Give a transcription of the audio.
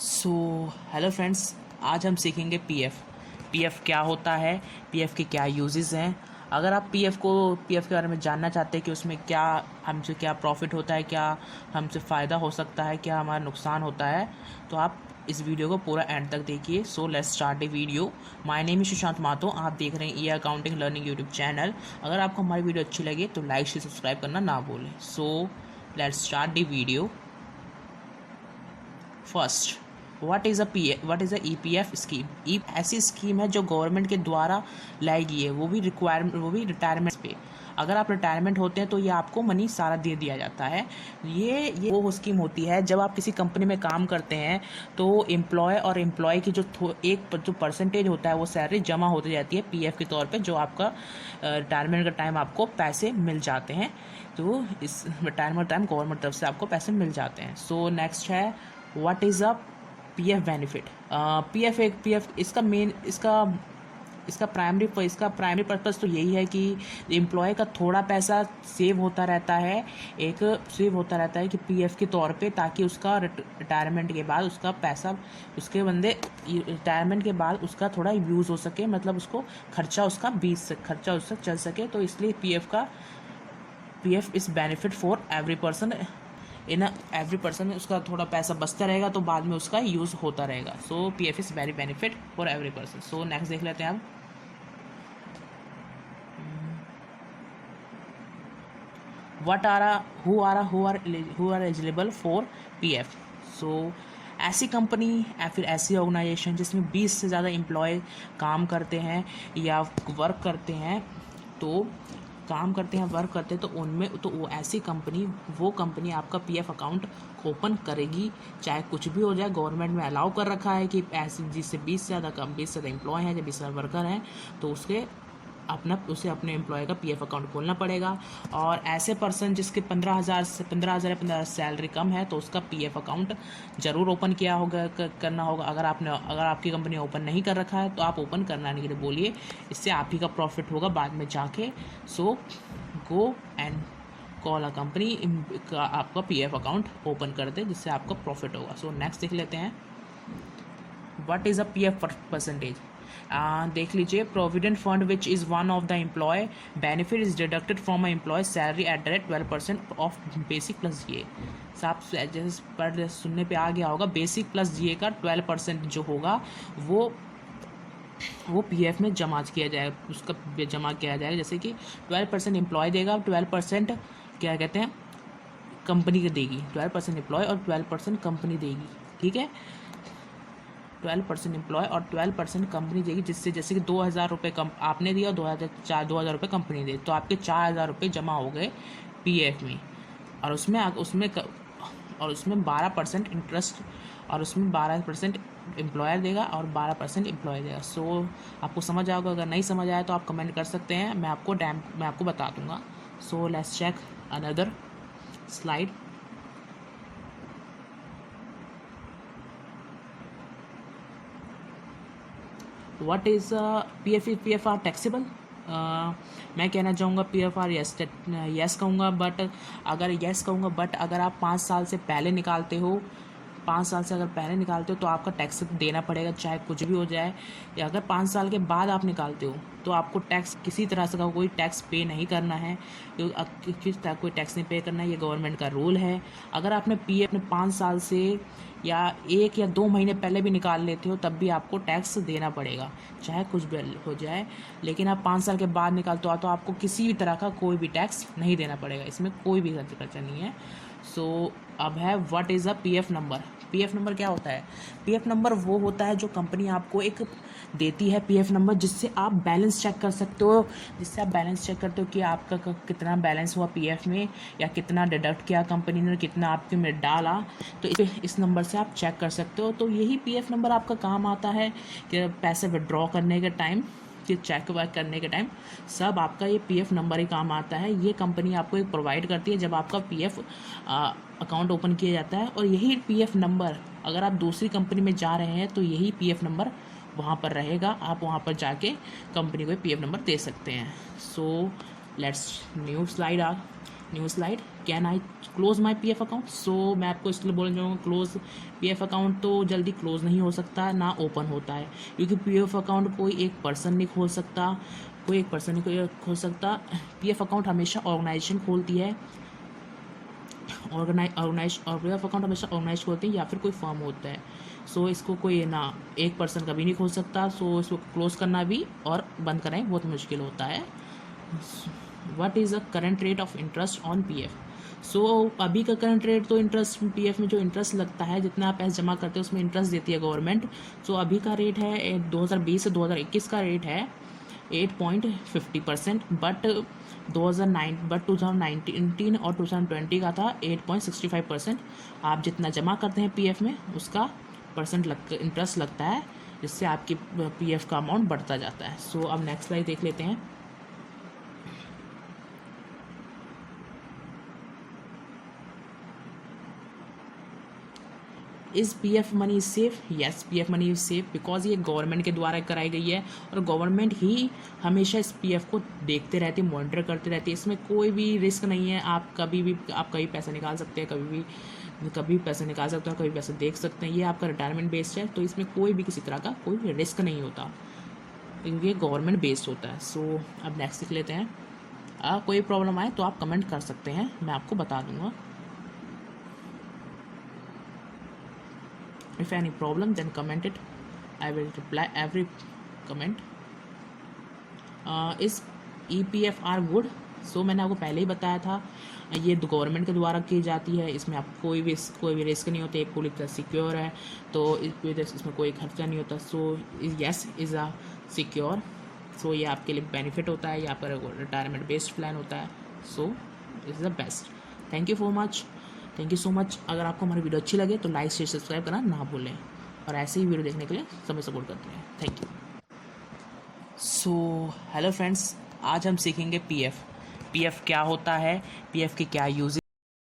So hello friends, आज हम सीखेंगे पीएफ क्या होता है, पीएफ के क्या यूजेस हैं। अगर आप पीएफ के बारे में जानना चाहते हैं कि उसमें क्या हमसे क्या प्रॉफिट होता है, क्या हमसे फ़ायदा हो सकता है, क्या हमारा नुकसान होता है, तो आप इस वीडियो को पूरा एंड तक देखिए। So let's start a video. My name is Sushant Mato, आप देख रहे हैं E accounting learning YouTube channel. अगर आपको हमारी वीडियो अच्छी लगे तो लाइक से सब्सक्राइब करना ना भूलें। So let's start the video. First, what is a EPF scheme. ई ऐसी स्कीम है जो गवर्नमेंट के द्वारा लाई गई है, वो भी रिटायरमेंट पे। अगर आप रिटायरमेंट होते हैं तो ये आपको मनी सारा दे दिया जाता है। ये वो स्कीम होती है जब आप किसी कंपनी में काम करते हैं तो एम्प्लॉय और एम्प्लॉय की जो परसेंटेज होता है वो सैलरी जमा होती जाती है पीएफ के तौर पे, जो आपका रिटायरमेंट का टाइम आपको पैसे मिल जाते हैं। तो इस रिटायरमेंट टाइम गवर्नमेंट तरफ से आपको पैसे मिल जाते हैं। सो नेक्स्ट है, what is a PF benefit. PF इसका प्राइमरी पर्पस तो यही है कि एम्प्लॉय का थोड़ा पैसा सेव होता रहता है, कि पीएफ के तौर पे, ताकि उसका रिटायरमेंट के बाद उसका पैसा रिटायरमेंट के बाद उसका थोड़ा यूज़ हो सके, मतलब उसको खर्चा उसका चल सके। तो इसलिए PF is benefit for every person उसका थोड़ा पैसा बचता रहेगा तो बाद में उसका यूज़ होता रहेगा। So PF is very benefit for every person. So next देख लेते हैं अब, who are eligible for PF. So ऐसी कंपनी या फिर ऐसी ऑर्गेनाइजेशन जिसमें 20 से ज़्यादा एम्प्लॉय काम करते हैं या वर्क करते हैं, तो उनमें तो वो कंपनी आपका पीएफ अकाउंट ओपन करेगी, चाहे कुछ भी हो जाए। गवर्नमेंट में अलाउ कर रखा है कि ऐसे जिससे 20 से ज़्यादा एम्प्लॉय हैं या 20 से ज़्यादा वर्कर हैं, तो उसे अपने एम्प्लॉय का पीएफ अकाउंट खोलना पड़ेगा। और ऐसे पर्सन जिसके 15,000 सैलरी कम है, तो उसका पीएफ अकाउंट ज़रूर ओपन करना होगा। अगर आपकी कंपनी ओपन नहीं कर रखा है तो आप ओपन करने के लिए बोलिए, इससे आप ही का प्रॉफिट होगा बाद में जाके। So go and call a company का आपका पीएफ अकाउंट ओपन कर दे, जिससे आपका प्रॉफिट होगा। सो नेक्स्ट देख लेते हैं, what is a PF percentage. देख लीजिए, provident fund which is one of the employ benefit is deducted from employ salary at the rate 12% of basic plus DA. साफ जैसे पर सुनने पे आ गया होगा, बेसिक प्लस जीए का 12% जो होगा वो पीएफ में जमा किया जाएगा। जैसे कि 12% एम्प्लॉय देगा, 12% क्या कहते हैं कंपनी को देगी। 12% एम्प्लॉय और 12% कंपनी देगी, ठीक है। 12% एम्प्लॉय और 12% कंपनी देगी, जिससे जैसे कि 2,000 रुपये आपने दिया और 2,000 रुपये कंपनी दे, तो आपके 4,000 रुपये जमा हो गए पीएफ में। और उसमें 12% इंटरेस्ट, और उसमें 12% एम्प्लॉयर देगा और 12% एम्प्लॉय देगा। सो आपको समझ आएगा। अगर नहीं समझ आया तो आप कमेंट कर सकते हैं, मैं आपको बता दूंगा। So let's check another slide. What is PF are taxable. मैं कहना चाहूँगा पीएफ आर यस कहूँगा, बट अगर आप 5 साल से पहले निकालते हो, 5 साल से अगर पहले निकालते हो तो आपका टैक्स देना पड़ेगा, चाहे कुछ भी हो जाए। या अगर 5 साल के बाद आप निकालते हो तो आपको टैक्स किसी तरह से कोई टैक्स पे नहीं करना है, कोई टैक्स नहीं पे करना है, ये गवर्नमेंट का रूल है। अगर आपने पीएफ में 5 साल से या 1 या 2 महीने पहले भी निकाल लेते हो, तब भी आपको टैक्स देना पड़ेगा, चाहे कुछ भी हो जाए। लेकिन आप 5 साल के बाद निकालते हो तो आपको किसी भी तरह का कोई भी टैक्स नहीं देना पड़ेगा, इसमें कोई भी खर्चा नहीं है। सो अब है, what is a PF number. PF number क्या होता है? पीएफ नंबर वो होता है जो कंपनी आपको एक देती है पीएफ नंबर, जिससे आप बैलेंस चेक करते हो कि आपका कितना बैलेंस हुआ पीएफ में, या कितना डिडक्ट किया कंपनी ने, कितना आपके में डाला। तो इस नंबर से आप चेक कर सकते हो। तो यही पीएफ नंबर आपका काम आता है कि पैसे विड्रॉ करने के टाइम, कि चेक वर्क करने के टाइम, सब आपका ये पीएफ नंबर ही काम आता है। ये कंपनी आपको एक प्रोवाइड करती है जब आपका पीएफ अकाउंट ओपन किया जाता है। और यही पीएफ नंबर, अगर आप दूसरी कंपनी में जा रहे हैं तो यही पीएफ नंबर वहाँ पर रहेगा, आप वहाँ पर जाके कंपनी को पीएफ नंबर दे सकते हैं। So let's new slide new slide, can I close my P F account. So मैं आपको इसलिए बोलना चाहूँगा, क्लोज पी एफ अकाउंट तो जल्दी क्लोज नहीं हो सकता, ना ओपन होता है, क्योंकि पी एफ अकाउंट कोई एक पर्सन नहीं खोल सकता, कोई एक पर्सन नहीं खोल सकता। पी एफ अकाउंट हमेशा ऑर्गेनाइजेशन खोलती है, ऑर्गेनाइज और पी एफ अकाउंट हमेशा ऑर्गेनाइज खोलते हैं या फिर कोई फर्म होता है। सो इसको कोई ना एक पर्सन कभी नहीं खोल सकता। सो इसको क्लोज करना भी और बंद करना भी बहुत मुश्किल होता है। What is the current rate of interest on P F. So अभी का करंट रेट तो इंटरेस्ट पी एफ में जो इंटरेस्ट लगता है, जितना आप पैसे जमा करते हैं उसमें इंटरेस्ट देती है गवर्नमेंट। सो अभी का रेट है 2020 से 2021 का रेट है 8.50%, बट 2019 और 2020 का था 8.65%। आप जितना जमा करते हैं पीएफ में उसका इंटरेस्ट लगता है, जिससे आपकी पीएफ का अमाउंट बढ़ता जाता है। सो अब नेक्स्ट स्लाइड देख लेते हैं। Is P F money safe? Yes, P F money is safe, because ये गवर्नमेंट के द्वारा कराई गई है और गवर्नमेंट ही हमेशा इस पी एफ को देखते रहती है, मॉनिटर करते रहती है। इसमें कोई भी रिस्क नहीं है। आप कभी पैसा निकाल सकते हैं, कभी पैसे निकाल सकते हैं, कभी पैसे देख सकते हैं। ये आपका रिटायरमेंट बेस्ड है, तो इसमें कोई भी किसी तरह का कोई रिस्क नहीं होता, क्योंकि ये गवर्नमेंट बेस्ड होता है। सो अब नेक्स्ट देख लेते हैं। कोई प्रॉब्लम आए तो आप कमेंट कर सकते हैं, मैं आपको बता दूंगा। If any problem, then comment it. I will reply every comment. Is EPFR good? सो मैंने आपको पहले ही बताया था, ये गवर्नमेंट के द्वारा की जाती है। इसमें आपको कोई भी रिस्क नहीं होता, ये पूरी तरह सिक्योर है, तो इसमें कोई खर्चा नहीं होता। So yes is a secure. So ये आपके लिए बेनिफिट होता है, ये आपका रिटायरमेंट बेस्ड प्लान होता है। So is the best. Thank you so much. अगर आपको हमारी वीडियो अच्छी लगे तो लाइक शेयर सब्सक्राइब करना ना भूलें, और ऐसे ही वीडियो देखने के लिए समय सपोर्ट करते हैं। Thank you. So hello friends, आज हम सीखेंगे पीएफ क्या होता है, पीएफ के क्या यूज